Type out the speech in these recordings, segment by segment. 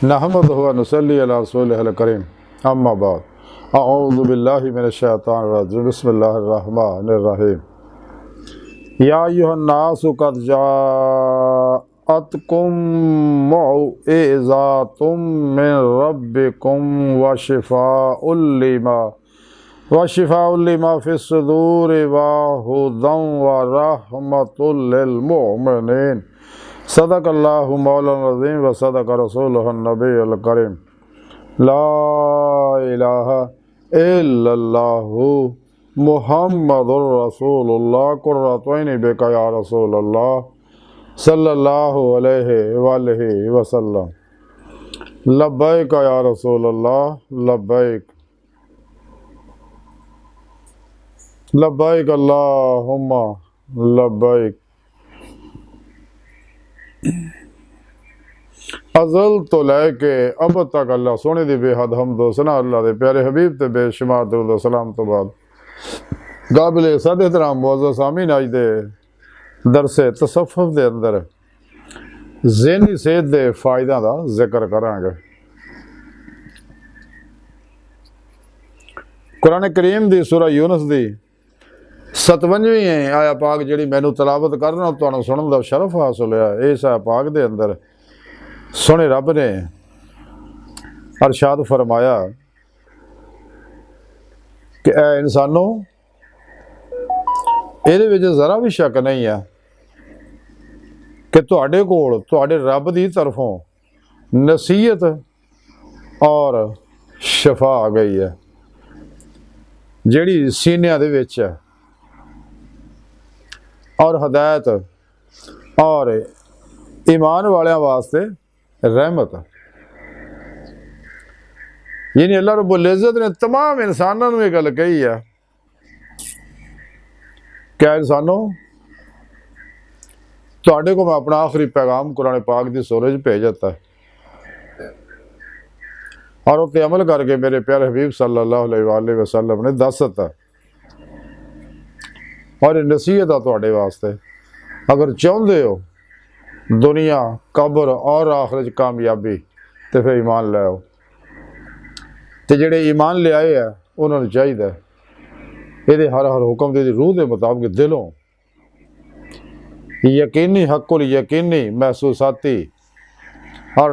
नहमदुहु व नुसल्ली अला रसूलिहिल करीम अम्मा बाद अऊज़ु बिल्लाहि मिनश शैतानिर रजीम बिस्मिल्लाहिर रहमानिर रहीम या अय्युहन नासु क़द जाअतकुम मौइज़ातुम मिन रब्बिकुम व शिफ़ाउल लिमा फ़िस सुदूरि व हुदन व रहमतुल लिल मुमिनीन सदक़ल्लाहु मौलाना अज़ीम व सदक़ रसूलुहुन नबियुल करीम ला इलाहा इल्लल्लाहु मुहम्मदुर रसूलुल्लाह कुर्रतुन बिका या रसूलल्लाह सल्लल्लाहु अलैहि वआलिहि वसल्लम लब्बैक या रसूलल्लाह लब्बैक लब्बैक अल्लाहुम्मा लब्बैक। अज़ल तो लैके अब तक अल्लाह सोने दी बेहद हमद सना अल्लाह दे प्यारे हबीब ते बेशुमार दुरूद सलाम तो बाद काबिल सद एहतराम मुअज़्ज़ज़ सामीन अज दे दरसे तसव्वुफ़ दे अंदर ज़हनी सेहत दे फायदा दा जिक्र करांगे। कुरान करीम दी सूरह यूनुस दी 57वीं आया पाक जिहड़ी मैनू तलावत करना तुहानू सुनन दा शरफ हासिल होया। इस आया पाक दे अंदर सोने रब ने अरशाद फरमाया कि ऐ इंसानों इहदे विच ज़रा भी शक नहीं है कि तुहाडे कोल तुहाडे रब दी तरफों नसीहत और शफा आ गई है जिहड़ी सीनियां दे विच है और हदायत और ईमान वालियां वास्ते रहमत। यानी अल्लाह रब्बुल इज़्ज़त ने तमाम इंसानों को यह गल कही है क्या इंसानों तुहाडे को मैं अपना आखिरी पैगाम कुरान पाक दी सूरह च भेज दिता है और उत्ते अमल करके मेरे प्यारे हबीब सल्लल्लाहु अलैहि वसल्लम ने दस दिता और नसीहत आ तुहाडे वास्ते। अगर चाहते हो दुनिया कब्र और आखिरत कामयाबी तो फिर ईमान ले आओ। तो जेडे ईमान ले आए है उन्होंने चाहिए ये हर हर हुक्म की रूह के मुताबिक दिलों यकीनी हकुल यकीनी महसूसाती और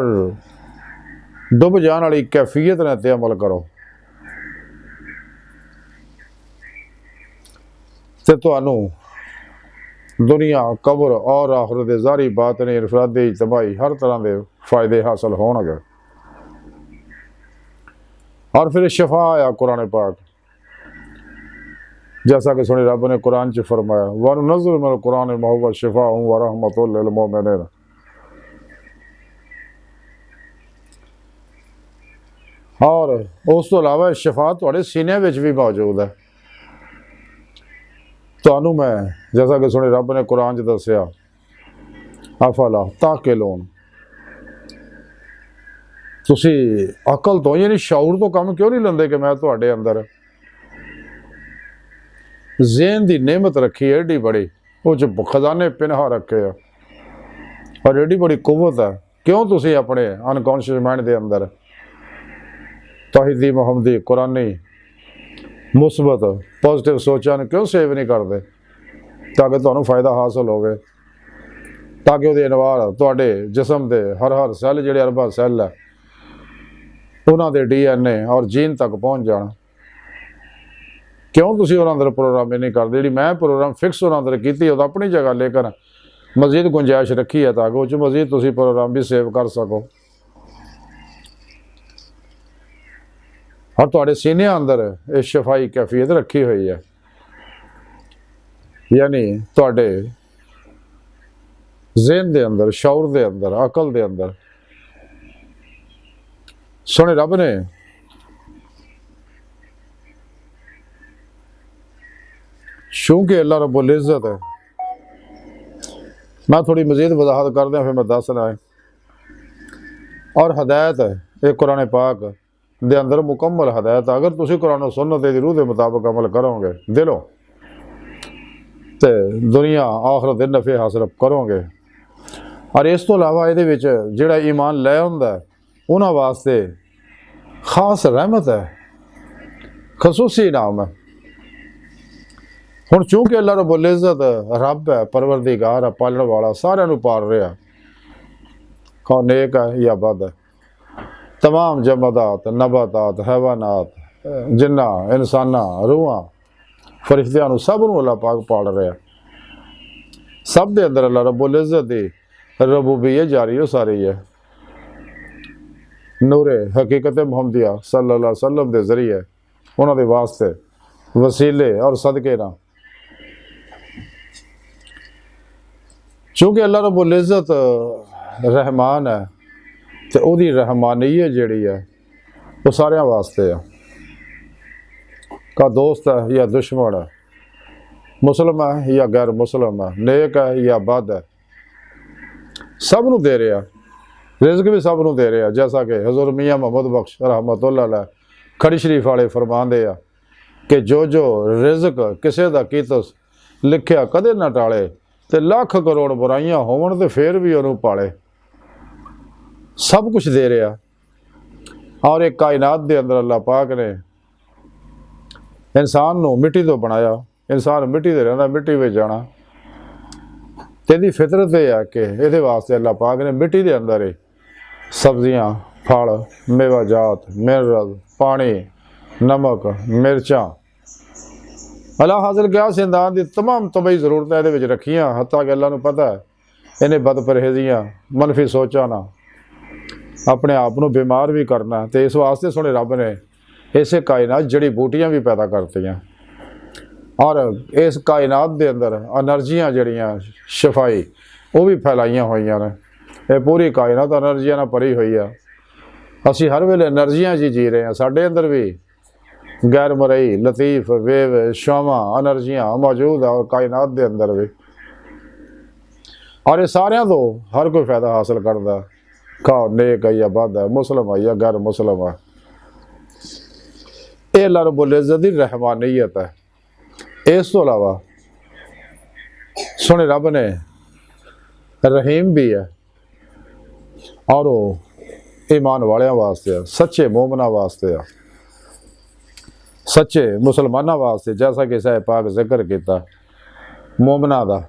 डुब जाने वाली कैफियत ने ते अमल करो तो तुहानू दुनिया कब्र और आखिरत ज़ारी बात नहीं इनफरादी इज्तमाई हर तरह के फायदे हासिल होंगे। और फिर शफा आया कुरान पाक जैसा कि सुनी रब ने कुरान च फरमाया वनुनज़्ज़िलु मिनल कुरानि मा हुवा शिफ़ाउन व रहमतुल लिल मुमिनीन। और उस तो अलावा शफा तुहाडे सीने विच भी मौजूद है। तुहानू मैं जैसा कि सुने रब ने कुरान च दसिया अफला ताक़िलून तुसी अकल तो यानी शऊर तो काम क्यों नहीं लेंदे कि मैं तुहाडे अंदर ज़हन दी नेमत रखी है एडी बड़ी वो खजाने पिनहा रखे है और एडी बड़ी कुव्वत है क्यों तुसी अपने अनकॉन्शियस माइंड के अंदर तौहीदी मुहम्मदी कुरानी मुस्बत पॉजिटिव सोचा ने क्यों सेव नहीं करते ताकि तुहानू फायदा हासिल हो ताकि वो इनवार तुहाडे जिसम के हर हर सैल जिहड़े अरबा सैल है उन्होंने DNA और जीन तक पहुँच जाना। क्यों तुसी उन्होंने अंदर प्रोग्राम नहीं करते जी मैं प्रोग्राम फिक्स उन्होंने अंदर की अपनी जगह लेकर मजीद गुंजाइश रखी है ताकि उस मजीद तुसी प्रोग्राम भी सेव कर सको। और तुहाडे सीने अंदर इस शफाई कैफियत रखी हुई है यानी तुहाडे ज़हन दे अंदर शऊर दे अंदर अकल दे अंदर सोने रब ने चूंकि अल्लाह रब्बुल इज़्ज़त है मैं थोड़ी मजीद वजाहत कर दें फिर मैं दसना है। और हदायत है एक कुरान पाक दे अंदर मुकम्मल हदायत अगर तुसी कुरान सुन्नत दी रूह के मुताबिक अमल करोगे दिलों तो दुनिया आखिरत दे नफ़े हासिल करोगे। और इस तो अलावा ये जिहड़ा ईमान लै हुंदा उन्हां वास्ते खास रहमत है, खसूसी इनाम है। हुण चूंकि अल्लाह रब्बुल इज़्ज़त रब है, परवरदिगार है, पालण वाला, सारिਆਂ ਨੂੰ पाल रहा, खा नेक है या बद है। तमाम जमादात, नबातात, हैवानात, जिन्ना, इंसाना, रूहां, फरिश्तियां नूं सब नूं अल्लाह पाक पाल रहा। सब दे अंदर अल्लाह रब्बुल इज़्ज़त दी रबूबियत जारी हो सारी है। नूरे हकीकत मुहम्मदिया सल्लल्लाहु अलैहि वसल्लम के जरिए उन्हां दे वास्ते वसीले और सदके ना, चूँकि अल्लाह रब्बुल इज़्ज़त रहमान है तो उहदी रहमानीयत जिहड़ी है वो सारियां वास्ते है। का दोस्त है या दुश्मन है, मुस्लिम है या गैर मुस्लिम है, नेक है या बद है, सब नूं दे रहा। रिज़्क भी सब नूं दे रहा। जैसा कि हज़रत मियाँ मुहम्मद बख्श रहमतुल्लाह अलैह खड़ी शरीफ वाले फरमाते हैं कि जो जो रिज़्क किसी का कीतस लिखिया कदे ना टाले, तो लख करोड़ बुराइयां होवन तो फिर भी उन्होंने पाले। सब कुछ दे रहा। और एक कायनात के अंदर अल्लाह पाक ने इंसान नूं मिट्टी तो बनाया, इंसान मिट्टी दे रहिंदा, मिट्टी में जाना। तो इसकी फितरत यह है कि ये वास्ते अल्लाह पाक ने मिट्टी के अंदर ही सब्जियां, फल, मेवाजात, मिनरल, पानी, नमक, मिर्चां, अल्लाह हासिल क्या इंसान की तमाम तबई जरूरतें ये रखियां। हत्ता कि अल्लाह नूं पता है इन्हें बदपरहेजियां, मनफी सोचा ना अपने आप को बीमार भी करना। तो इस वास्ते सोने रब ने इस कायनात जड़ी बूटियां भी पैदा करतियां और इस कायनात के अंदर एनर्जियां जड़ियां शफाई वो भी फैलाइया हुई ने। यह पूरी कायनात एनर्जियां नाल भरी हुई है। असी हर वेले एनर्जियां जी रहे हैं। साढ़े अंदर भी गैर मरई, लतीफ, वेव, शावां, एनर्जियां मौजूद है और कायनात के अंदर भी। और ये सारियां तो हर कोई फायदा हासिल करता, खा नेक है या बद है, मुस्लिम है या गैर मुस्लिम है। यह अल्लाह रब्बुल इज़्ज़त दी रहमानियत है। इस तो अलावा सोने रब ने रहीम भी है और वो ईमान वालियां वास्ते है, सच्चे मोमना वास्ते है, सच्चे मुसलमाना वास्ते। जैसा कि साहिब पाक जिक्र किया मोमना का,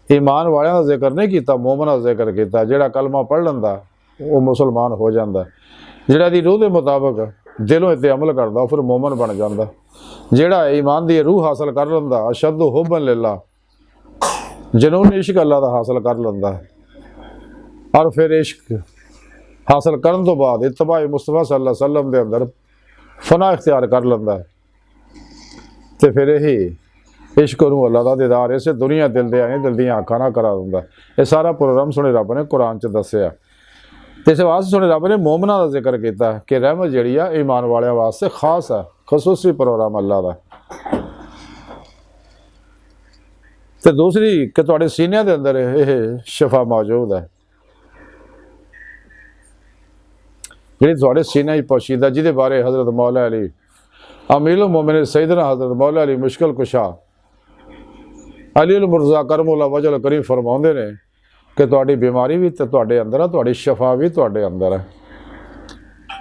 ईमान वालियां का जिक्र नहीं किया, मोमना का जिक्र किया। जिहड़ा कलमा पढ़ लैंदा वो मुसलमान हो जाता, जिहड़ा दी रूह के मुताबिक दिलों इत्ते अमल करता फिर मोमन बन जाता। जिहड़ा ईमान की रूह हासिल कर लैंदा, अशद हुब्बन लिल्लाह, जुनून इश्क अल्लाह का हासिल कर लैंदा और फिर इश्क हासिल करन तो बाद इत्तबा मुस्तफा सल्लल्लाहु अलैहि वसल्लम के अंदर फना इख्तियार कर लैंदा। तो फिर यही इश्क नूं अल्लाह का दीदार इस दुनिया दिल दे आए दिल दियां अखां नाल करा दिंदा। यह सारा प्रोग्राम सुने रब ने कुरान च दस्सिया। इस वास्ते सुने रब ने मोमना का जिक्र किया कि रहमत जिहड़ी है ईमान वालियां वास्ते खास है, खसूसी प्रोग्राम अल्लाह का। तो दूसरी कि तुहाडे सीनिया के अंदर यह शफा मौजूद है, जिहड़ी तुहाडे सीने पोशीदा, जिहदे बारे हज़रत मौला अली अमीरुल मोमिनीन सैयदना हज़रत मौला अली मुश्किल कुशा अली अल मुर्तज़ा करमुल्लाह वजल करीम फरमाउंदे ने कि तुहाडी बीमारी भी तो तुहाडे अंदर है, तुहाडी शफा भी तुहाडे अंदर है।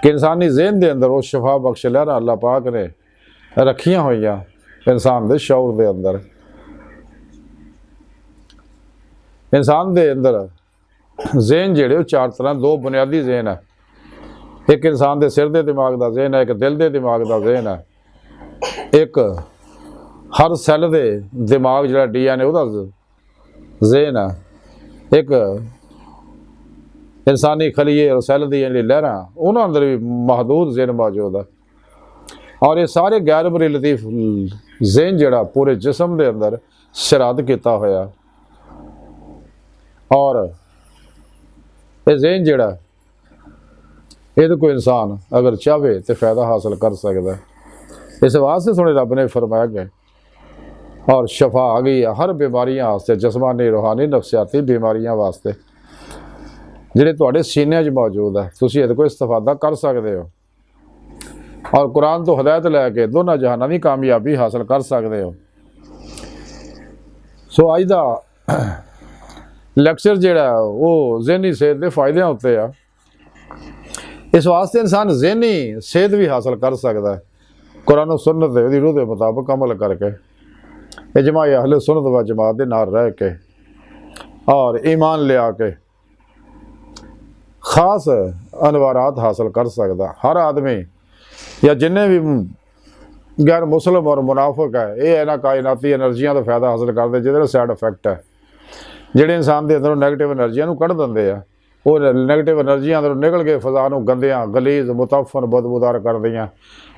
कि इंसानी ज़हन के अंदर वो शफा बख्श लहरां अल्लाह पाक ने रखियां होइयां इंसान के शऊर के अंदर। इंसान के अंदर ज़हन जिहड़े चार तरह, दो बुनियादी ज़हन है। एक इंसान के सिर के दिमाग का ज़हन है, एक दिल के दिमाग का ज़हन है, एक हर सैल के दिमाग जो DNA वह ज़हन है, एक इंसानी खलीए और सैल दी जी लहर उन्होंने अंदर भी महदूद ज़हन मौजूद है। और ये सारे गैर मरी लतीफ ज़हन जड़ा पूरे जिसम के अंदर शराद किया होया। और ये ज़हन जड़ा ये कोई इंसान अगर चाहे तो फ़ायदा हासिल कर सकता है। इस वास्ते सुने रब ने फरमाया गया और शफा आ गई है हर बीमारियां वास्ते, जिसमानी रूहानी नफसियाती बीमारियां वास्ते जिहड़े तुहाडे सीने च मौजूद है। तुसीं इहदे कोई इस्तेफादा कर सकते हो और कुरान तो हदायत लैके दोनों जहानां दी कामयाबी हासिल कर सकते हो। सो अज दा लैक्चर जिहड़ा वो ज़हनी सेहत के फायदे उत्ते आ इस वास्ते इंसान ज़हनी सेहत भी हासिल कर सकता है कुरान सुन्नत दे रूह के मुताबिक अमल करके, इजमा अहले सुन्नत व जमात के नाल रह के और ईमान लिया के खास अनवारात हासिल कर सकता। हर आदमी या जिन्हें भी गैर मुस्लिम और मुनाफिक है, ये इन्होंने कायनाती एनर्जियां का फायदा हासिल करते जिहदे साइड इफैक्ट है, जिहड़े इंसान के अंदरों नैगेटिव एनर्जियां नूं कढ दिंदे आ, वो नैगेटिव एनर्जियां अंदरों निकल के फिजा नूं गंदियां गलीज मुतफन बदबूदार करदियां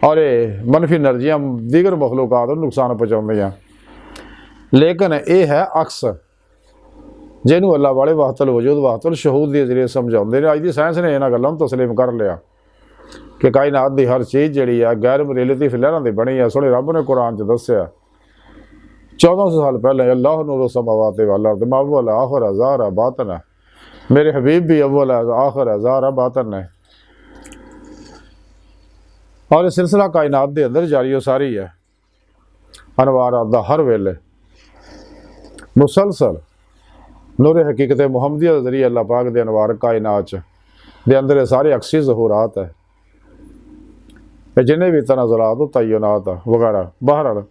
और ये मनफी एनर्जियां दीगर मखलूकात नूं नुकसान पहुँचाउंदियां। लेकिन ये है अक्स जिन्हों अल्लाह वाले वाहतल वजूद वाहतल शहूद के जरिए समझाते हैं। अज की साइंस ने इन्होंने गलों तस्लीम कर लिया कि कायनात की हर चीज़ जी है गैर रिलेटिव लहरां की बनी है। सोने रब ने कुरान च दस्या 1400 साल पहले अल्लाह नूर समावात वल अर्द अव्वल आखिर ज़ाहिर बातिन है, मेरे हबीब भी अव्वल आखिर ज़ाहिर बातिन है। और यह सिलसिला कायनात के अंदर जारी व सारी है, अनवारात दा हर वेले मुसलसल नूर हकीकत मुहम्मदिया के जरिए अल्लाह पाक दे अनवार कायनात दे अंदर सारे अक्सी ज़हूरात है, जिन्हें भी तनाज़ुलात तयनात वगैरह बहरहाल।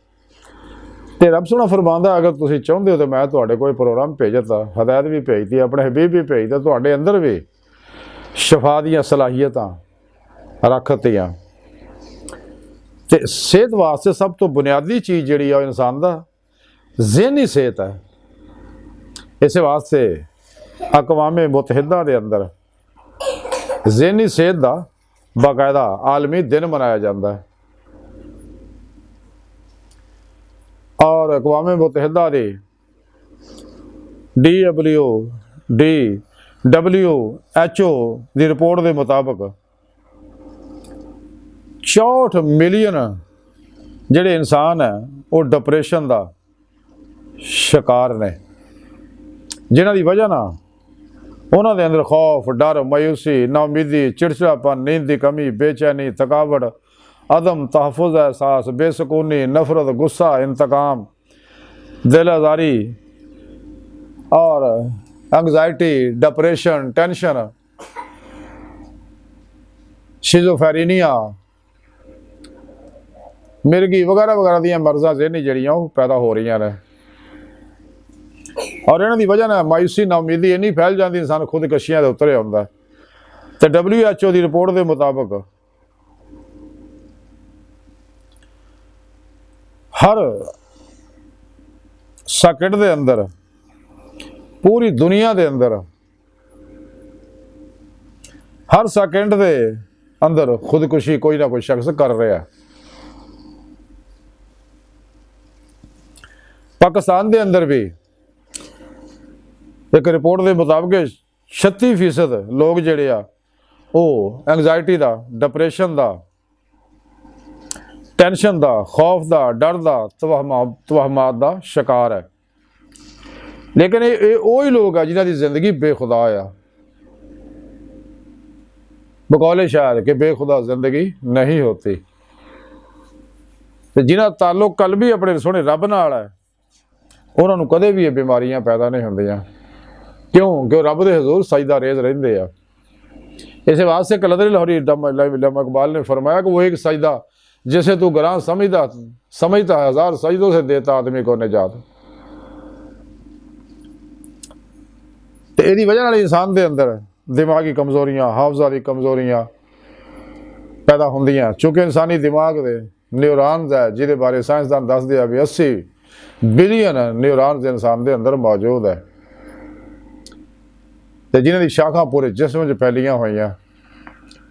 तो रब सोहना फरमांदा अगर तुसीं चाहुंदे हो तो मैं तुहाडे कोई प्रोग्राम भेजता, हदायत भी भेजती, अपने हबीब भी भेजता, तुहाडे अंदर भी शफा दीयां सलाहियतां रखतियां। ते सेहत वास्ते सब तो बुनियादी चीज़ जिहड़ी है इंसान दा ज़हनी सेहत है। इस वास्ते अकवामे मुतहिदा के अंदर ज़हनी सेहत का बाकायदा आलमी दिन मनाया जाता है और अकवामे मुतहिदा की WHO की रिपोर्ट के मुताबिक 64 मिलियन जिहड़े इंसान है वो डिप्रेशन का शिकार ने, जिन्हां दी वजह ना उन्हां दे अंदर खौफ डर मायूसी नाउमीदी चिड़चिड़ापन नींद की कमी बेचैनी थकावट अदम तहफ़ुज़ एहसास बेसकूनी नफरत गुस्सा इंतकाम दिल आज़ारी और एंगजाइटी डिप्रेशन टेंशन शिज़ोफ्रेनिया मिर्गी वगैरह वगैरह दी मर्ज़ां ज़हनी जड़ियाँ पैदा हो रही ने और इन्हों की वजह ना मायूसी नाउमीदी इन्नी फैल जाती इंसान खुदकशियां के उतरे आता। तो WHO की रिपोर्ट के मुताबिक हर सेकंड के अंदर पूरी दुनिया के अंदर हर सेकंड के अंदर खुदकुशी कोई ना कोई शख्स कर रहा है। पाकिस्तान के अंदर भी एक रिपोर्ट के मुताबिक 36% लोग जिहड़े आ वो एंगजाइटी का डिप्रेशन का टेंशन का खौफ का डर का तवहमात का शिकार है। लेकिन ये वही लोग हैं जिन्हों की जिंदगी बेखुदा आ बकौले शायर कि बेखुदा जिंदगी नहीं होती। तो जिन्हों ताल्लुक कल भी अपने सोहने रब नाल है उन्होंने कदे भी ये बीमारियां पैदा नहीं होंदियां। क्यों? क्यों रब दे हजूर सजदा रेज रहिंदे आ। इस वास्ते कलंदर लाहौरी इकबाल ने फरमाया कि वो एक सजदा जिसे तू गरां समझता हजार सजदों से देता आदमी को निजात। तो यदी वजह नाल इंसान के अंदर दिमागी कमजोरियां हाफजा की कमजोरियां पैदा होंदियां। चूँकि इंसानी दिमाग के न्यूरॉन्स है जिहदे बारे साइंसदान दसदे आ भी 80 बिलियन न्यूरॉन्स इंसान के अंदर मौजूद है, तो जिन्हों की शाखा पूरे जिस्म च फैलियां हुई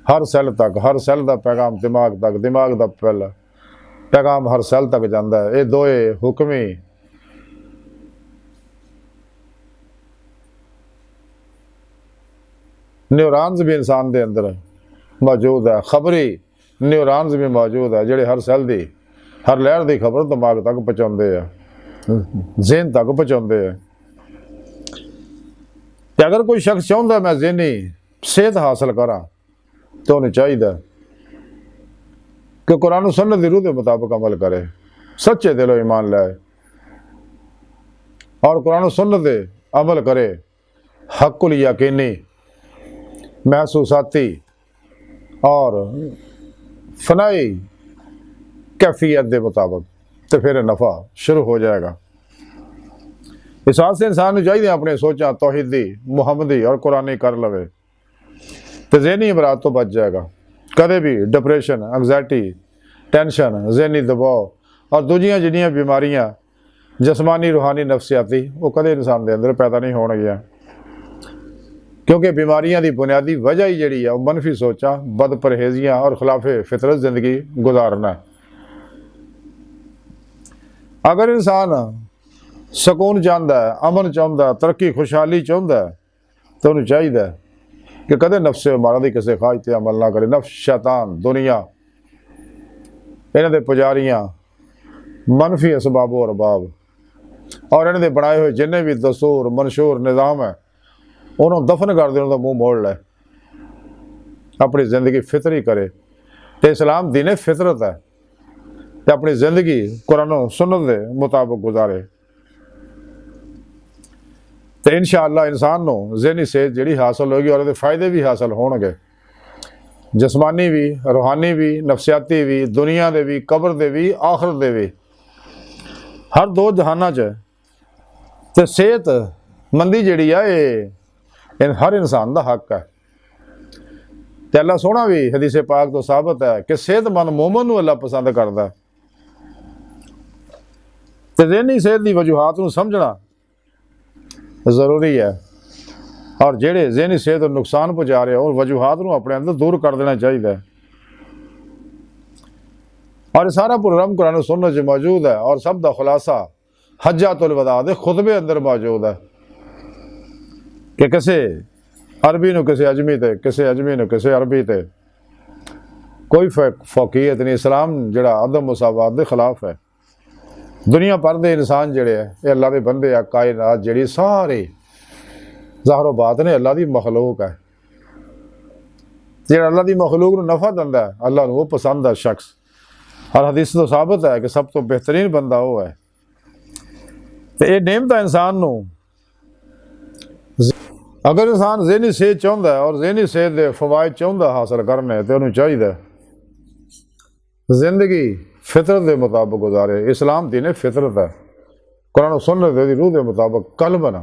हर सैल तक, हर सैल का पैगाम दिमाग तक, दिमाग का पैगाम हर सैल तक जाता है। ये दोए हुक्मी न्यूरॉन्स भी इंसान के अंदर मौजूद है, खबरी न्यूरॉन्स भी मौजूद है जिहड़े हर सैल की हर लहर की खबर दिमाग तक पहुँचाते हैं, ज़हन तक पहुँचाते हैं। तो अगर कोई शख्स चाहता मैं ज़हनी सेहत हासिल करा तो उन्हें चाहिए कि कुरान सुन्नत की रूह के मुताबिक अमल करे, सच्चे दिलों ईमान लाए और कुरान सुन्नत दे अमल करे। हक़ुल यकीनी महसूसाती और फनाई कैफियत के मुताबिक, तो फिर नफ़ा शुरू हो जाएगा। इस वास्ते इंसान को चाहिए अपने सोचा तौहीदी मुहम्मदी और कुरानी कर लवे, तो जहनी अमराज तो बच जाएगा। कदे भी डिप्रेशन, एंगजाइटी, टेंशन, जहनी दबाव और दूजियां जिहड़ियां बीमारियां जिसमानी रूहानी नफसियाती वो कदे इंसान के अंदर पैदा नहीं होणगियां, क्योंकि बीमारियां की बुनियादी वजह ही जिहड़ी है वो मनफी सोचा, बद परहेजियां और खिलाफे फितरत जिंदगी गुजारना है। अगर इंसान सकून चाहता है, अमन चाहता है, तरक्की खुशहाली चाहता है, तो उन्हें चाहिए कि कदे नफ्से मारा की किसी ख्वाहिश पर अमल ना करे। नफ्स, शैतान, दुनिया, इन्हां दे पुजारियां, मनफी असबाब और अरबाब और इन्हां दे बनाए हुए जिन्ने भी दस्तूर मंशूर निज़ाम है उन्होंने दफन कर दे, उन्होंने मुँह मोड़ लै, अपनी जिंदगी फितरी करे। तो इस्लाम दीने फितरत है, तो अपनी जिंदगी कुरान सुन्नत के मुताबिक गुजारे, तो इंशाअल्लाह इंसान को ज़हनी सेहत जी हासिल होगी और फायदे भी हासिल होंगे, जिसमानी भी, रूहानी भी, नफसियाती भी, दुनिया के भी, कबर के भी, आखरत के भी, हर दो जहाना च। तो सेहत मंदी जी है हर इंसान का हक है। तो अल्लाह सोहना भी हदीस पाक तो साबित है कि सेहतमंद मोमन को अल्लाह पसंद करता है। तो ज़हनी सेहत की वजूहात को समझना ज़रूरी है, और जेड़े ज़हनी सेहत को नुकसान पहुँचा रहे हो वजूहात को अपने अंदर दूर कर देना चाहिए। और सारा प्रोग्राम कुरान सुन्नत च मौजूद है, और सब का खुलासा हज्जातुल वदा दे खुतबे अंदर मौजूद है कि किसी अरबी को किसी अजमी ते, किसी अजमी को किसी अरबी ते कोई फौकीयत नहीं। इस्लाम जड़ा अदम मुसावात के खिलाफ है। दुनिया भर के इंसान जड़े है ये अल्लाह के बंदे आ, कायनात जी सारे ज़ाहिर बात ने अल्लाह की मखलूक है। जो अल्लाह की मखलूक को नफ़ा दिंदा है अल्लाह को पसंद है शख्स, और हदीस तो साबित है कि सब तो बेहतरीन बंदा वो है। तो ये नेमत इंसान को, अगर इंसान ज़हनी सेहत चाहता है और ज़हनी सेहत के फवायद चाहता हासिल करने, तो उन्हें चाहिए जिंदगी फितरत के मुताबिक गुजारे। इस्लाम दीन फितरत है, कुरान सुन्नत दी रूह के मुताबिक कल बना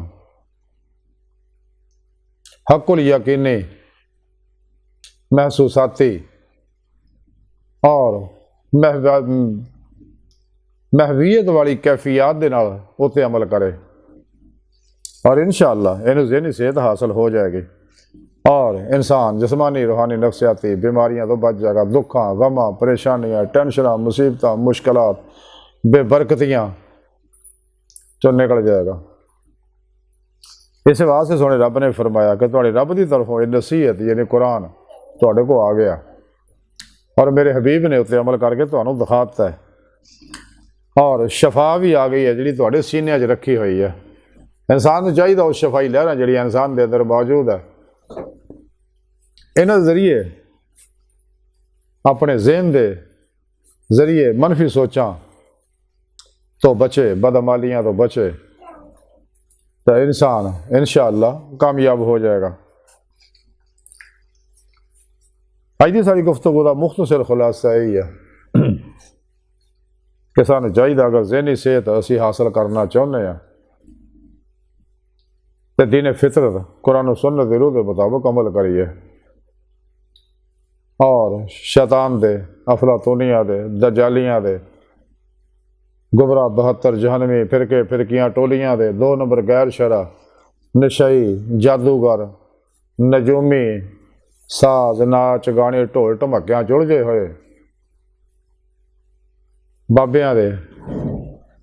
हकुल यकीनी महसूसाती और महवियत वाली कैफियत के नाल उत्ते अमल करे, और इंशाअल्लाह इन्हें ज़हनी सेहत हासिल हो जाएगी और इंसान जिस्मानी रूहानी नफसियाती बीमारियां तो बच जाएगा। दुखा गमा परेशानियां टेंशन मुसीबत मुश्किलात बेबरकतियाँ चो निकल जाएगा। इस वास्ते सोने रब ने फरमाया कि तुहाडे रब की तरफों ये नसीहत यानी कुरान तुहाडे को आ गया, और मेरे हबीब ने उत्ते अमल करके तुहानू दिखाता है, और शफा भी आ गई है जी तुहाडे सीने च रखी हुई है। इंसान को चाहिए उस शफाई लहर जी इंसान के अंदर मौजूद है, इन्होंने जरिए अपने जहन के जरिए मनफी सोचा तो बचे, बदअमालियाँ तो बचे, तो इंसान इंशाअल्लाह कामयाब हो जाएगा। अज की सारी गुफ्तगू का मुख्तसर खुलासा यही है कि सानू चाहिए अगर ज़हनी सेहत असी हासिल करना चाहते हैं तो दीन फितरत कुरान सुन्नत के रूह के मुताबिक अमल करिए, और शैतान दे अफलातूनिया दे दजालियाँ दे गुमराह 72 जहनवी फिरके फिरकियाँ टोलियाँ दे 2 नंबर गैर शरा नशाई जादूगर नजूमी साज नाच गाने ढोल ढमकियाँ जुड़जे हुए बाबियाँ दे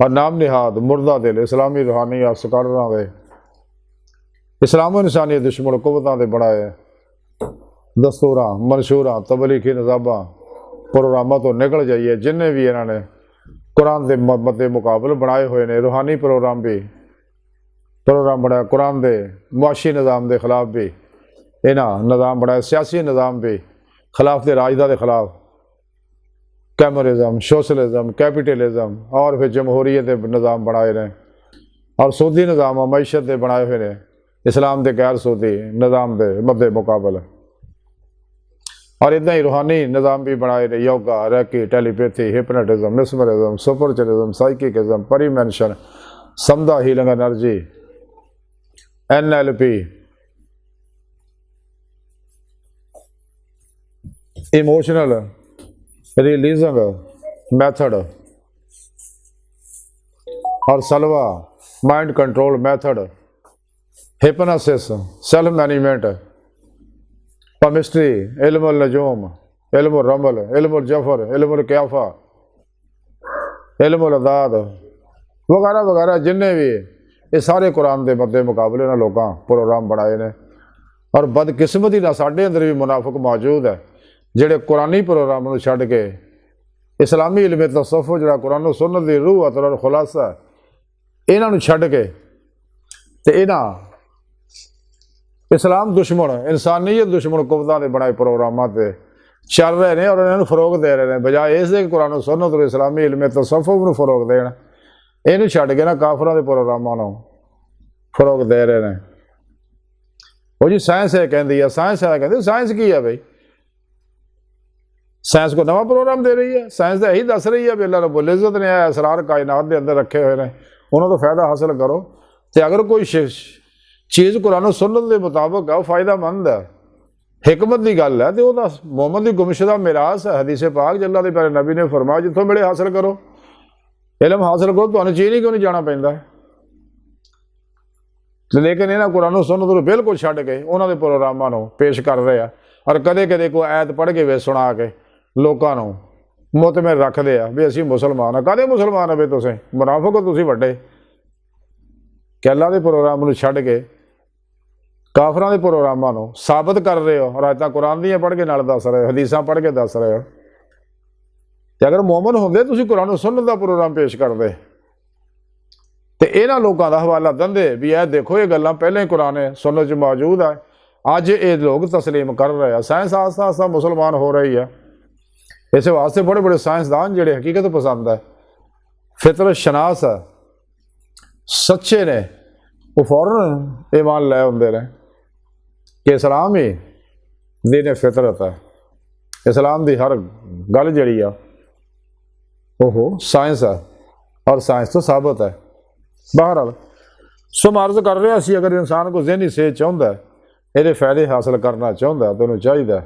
और नाम निहाद मुर्दा दिल इस्लामी रूहानी असकारां दे इस्लाम इंसानी दुश्मन कुवतां दे बनाए दस्तूरां मंशूरां तबलीगी निज़ामां प्रोग्रामां तो निकल जाइए। जिन्हें भी इन्होंने कुरान के मद्दे मुकाबले बनाए हुए ने, रूहानी प्रोग्राम भी प्रोग्राम बनाया, कुरान के मुआशी निज़ाम के खिलाफ भी इन्हें निज़ाम बनाया, सियासी निज़ाम भी खिलाफ के राजदा के खिलाफ कैमरिज्म सोशलिज्म कैपिटलिज्म और फिर जमहूरीत के निज़ाम बनाए ने, और सूदी निज़ाम मैशत के बनाए हुए ने इस्लाम के गैर सूदी निज़ाम के मद्दे मुकाबले। और इदा ही रूहानी निज़ाम भी बनाए ने, yoga, reiki, telepathy, hypnotism, mesmerism, सुपरचरिज्म, साइकिकिज्म, परिमेंशन, समदा healing energy, NLP, emotional releasing method और Silva mind control method, hypnosis, self management, palmistry, इल्मुल नजूम, इल्मुल रमल, इल्मुल जफर, इल्मुल क्याफा, इल्मुल अदाद वगैरह वगैरह जिन्ने भी ये सारे कुरान के मद्दे मुकाबले ना लोगों प्रोग्राम बनाए ने। और बदकिस्मती ना साढ़े अंदर भी मुनाफिक मौजूद है जिहड़े कुरानी प्रोग्राम को छड्ड के इस्लामी इल्म तसव्वुफ जिहड़ा कुरान सुन्नत दी रूह और खुलासा इन्हां छड्ड के ते इन्हां इस्लाम दुश्मन, इंसानियत दुश्मन कुवतां दे बनाए प्रोग्रामां ते चल रहे हैं और इन्होंने फरोग दे रहे हैं, बजाय इस कुरान सुन्नत और इस्लामी इल्म तसव्वुफ नूं फरोग देण इन्हूं छड्ड के ना काफरां दे प्रोग्रामां नूं फरोग दे रहे हैं। वो जी साइंस है कहती है, साइंस है कहती, साइंस की है भाई? साइंस को नवा प्रोग्राम दे रही है। साइंस तो यही दस रही है भी अल्लाह रब्बुल इज़्ज़त ने असरार कायनात के अंदर रखे हुए हैं, उन्होंने तो फायदा हासिल करो। तो अगर कोई चीज़ कुरान सुन्नत के मुताबिक है, फायदामंद है, हिकमत की गल है, तो वह मोहम्मद की गुमशुदा मिरास है। हदीस पाक जल्ला के प्यारे नबी ने फरमाया जितों मिले हासिल करो, इलम हासिल करो, तो चीज़ ही क्यों नहीं जाना पैंदा। लेकिन इन्होंने कुरान सुन्नत को बिल्कुल छड्ड के उन्होंने प्रोग्रामां नूं पेश कर रहे हैं और कदे कदे कोई ऐत पढ़ के वे सुना के लोगों को मुतमिन रखते हैं भी असीं मुसलमान हाँ। कदे मुसलमान है भी तुसीं? मुनाफिक हो तुसीं वड्डे कि अल्लाह के प्रोग्राम नूं छड्ड के काफरां दे प्रोग्रामां नूं साबित कर रहे हो और आयतां कुरान दीयां पढ़ के नाल दस रहे हो, हदीसां पढ़ के दस रहे हो। ते अगर मोमन होंदे तुसीं कुरान सुन्नत दा प्रोग्राम पेश करदे तो इन्हां लोगों का हवाला दिंदे भी यह देखो ये गल्लां पहले ही कुरान सुन्नत च मौजूद है, अज ये लोग तस्लीम कर रहे हैं। साइंस आस्ता आस्ता मुसलमान हो रही है। इस वास्ते बड़े बड़े साइंसदान जिहड़े हकीकत पसंद है, फितरत शनास है, सच्चे ने, वो फौरन ईमान लै आउंदे ने कि इस्लाम ही दीन फितरत है। इस्लाम की हर गल जिहड़ी आ ओह साइंस है और साइंस तो साबित है। बहरहाल सो अर्ज कर रहे असी अगर इंसान को जहनी सेहत चाहता है, ये फायदे हासिल करना चाहता है तो उन्हें चाहिए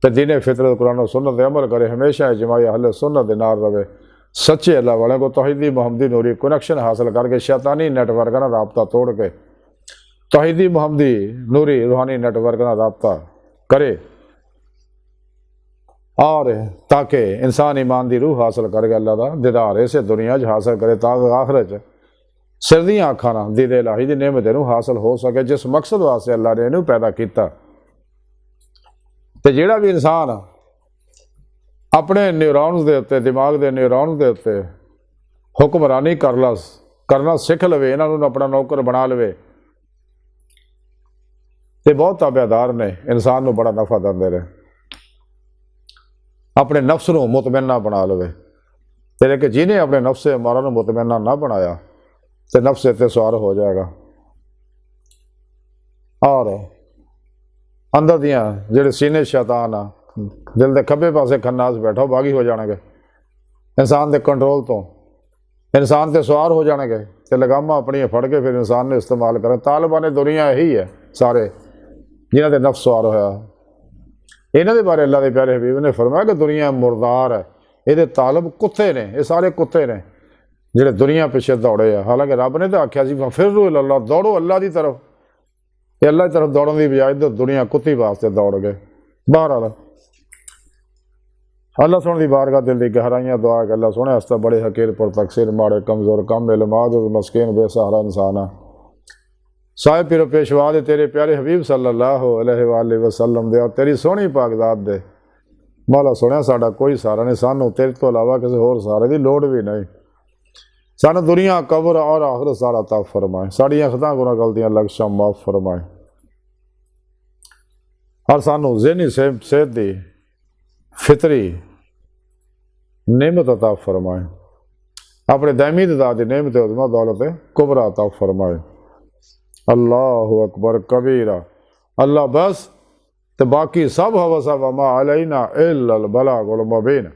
तो दीन फितरत कुरान सुन्नत अमल करे, हमेशा इजमाई अहले सुन्नत के नाल रहे, सच्चे अल्लाह वाले को तौहीदी मुहम्मदी नूरी कनेक्शन हासिल करके शैतानी नेटवर्क का राबता तोड़ के तौहीदी मुहम्मदी नूरी रूहानी नेटवर्क का राबता करे और ताकि इंसान ईमान की रूह हासिल करके अल्लाह का दीदार इसे दुनिया हासिल करे ताकि आखिरत सिर दियां अखां नाल दीदे इलाही की नेमत इहनूं हासिल हो सके जिस मकसद वास्ते अल्लाह ने इहनूं पैदा किया। तो जिहड़ा भी इंसान अपने न्यूरॉन्स के उत्ते दिमाग के न्यूरॉन्स के उत्ते हुक्मरानी करना सीख लवे, इन्होंने अपना नौकर बना लवे तो बहुत ताबेदार ने इंसान को बड़ा नफा दिंदे ने। अपने नफ्स को मुतमन्ना बना लवे तो लेकिन जिन्हें अपने नफ्स अमारा को मुतमन्ना ना बनाया तो नफ्स इतने सवार हो जाएगा और अंदर दियाँ जिहड़े सीने शैतान आ दिल के खब्बे पासे खन्नास बैठो बागी हो जाएंगे, इंसान के कंट्रोल तो इंसान से सवार हो जाएंगे तो लगामा अपनी फड़ के फिर इंसान ने इस्तेमाल करें। तालिबान दुनिया यही है सारे जिन्हों के नफ्स सवार होया। इन्हों के बारे अल्लाह के प्यारे हबीब ने फरमाया कि दुनिया मुर्दार है, ये तालब कुत्ते ने, ये सारे कुत्ते ने जिहड़े दुनिया पिछे दौड़े आ। हालांकि रब ने तो आख्या सी फिर अल्लाह दौड़ो अल्लाह की तरफ, ये अल्लाह की तरफ दौड़न की बजाय तो दुनिया कुत्ती वास्ते दौड़ गए। बहरहाल अल्लाह सोने की बारगाह दिल की गहराइयां दुआ कि अल्लाह सोने हस्ता बड़े हकीर पर तकसीर माड़े कमज़ोर कम इलमाद मस्किन बेसहारा इंसान आ साहिब पिरो पेशवा दे तेरे प्यारे हबीब सल्लल्लाहु अलैहि वसल्लम दे और तेरी सोहनी पाकदात दे मौला सोने साडा कोई सहारा नहीं, सानू तेरे तो अलावा किसी होर सहारे की लोड़ भी नहीं। सानू दुनिया कब्र और आखिरत सारा अता फरमाए, साड़ियाँ खता गुनाह गलतियाँ लक्ष्य माफ़ फरमाए और सानू ज़हनी सेहत दी फितरी नेमत अता फरमाए, अपने दायमी दाद की नेमत उदमा दौलत कुबरा अता फरमाए। अल्लाहु अकबर कबीरा। अल्लाह बस ਤੇ ਬਾਕੀ ਸਭ ਹਵਸ ਵਮਾ ਅਲੈਨਾ ਇਲਲ ਬਲਾਗੁਲ ਮੁਬੀਨ।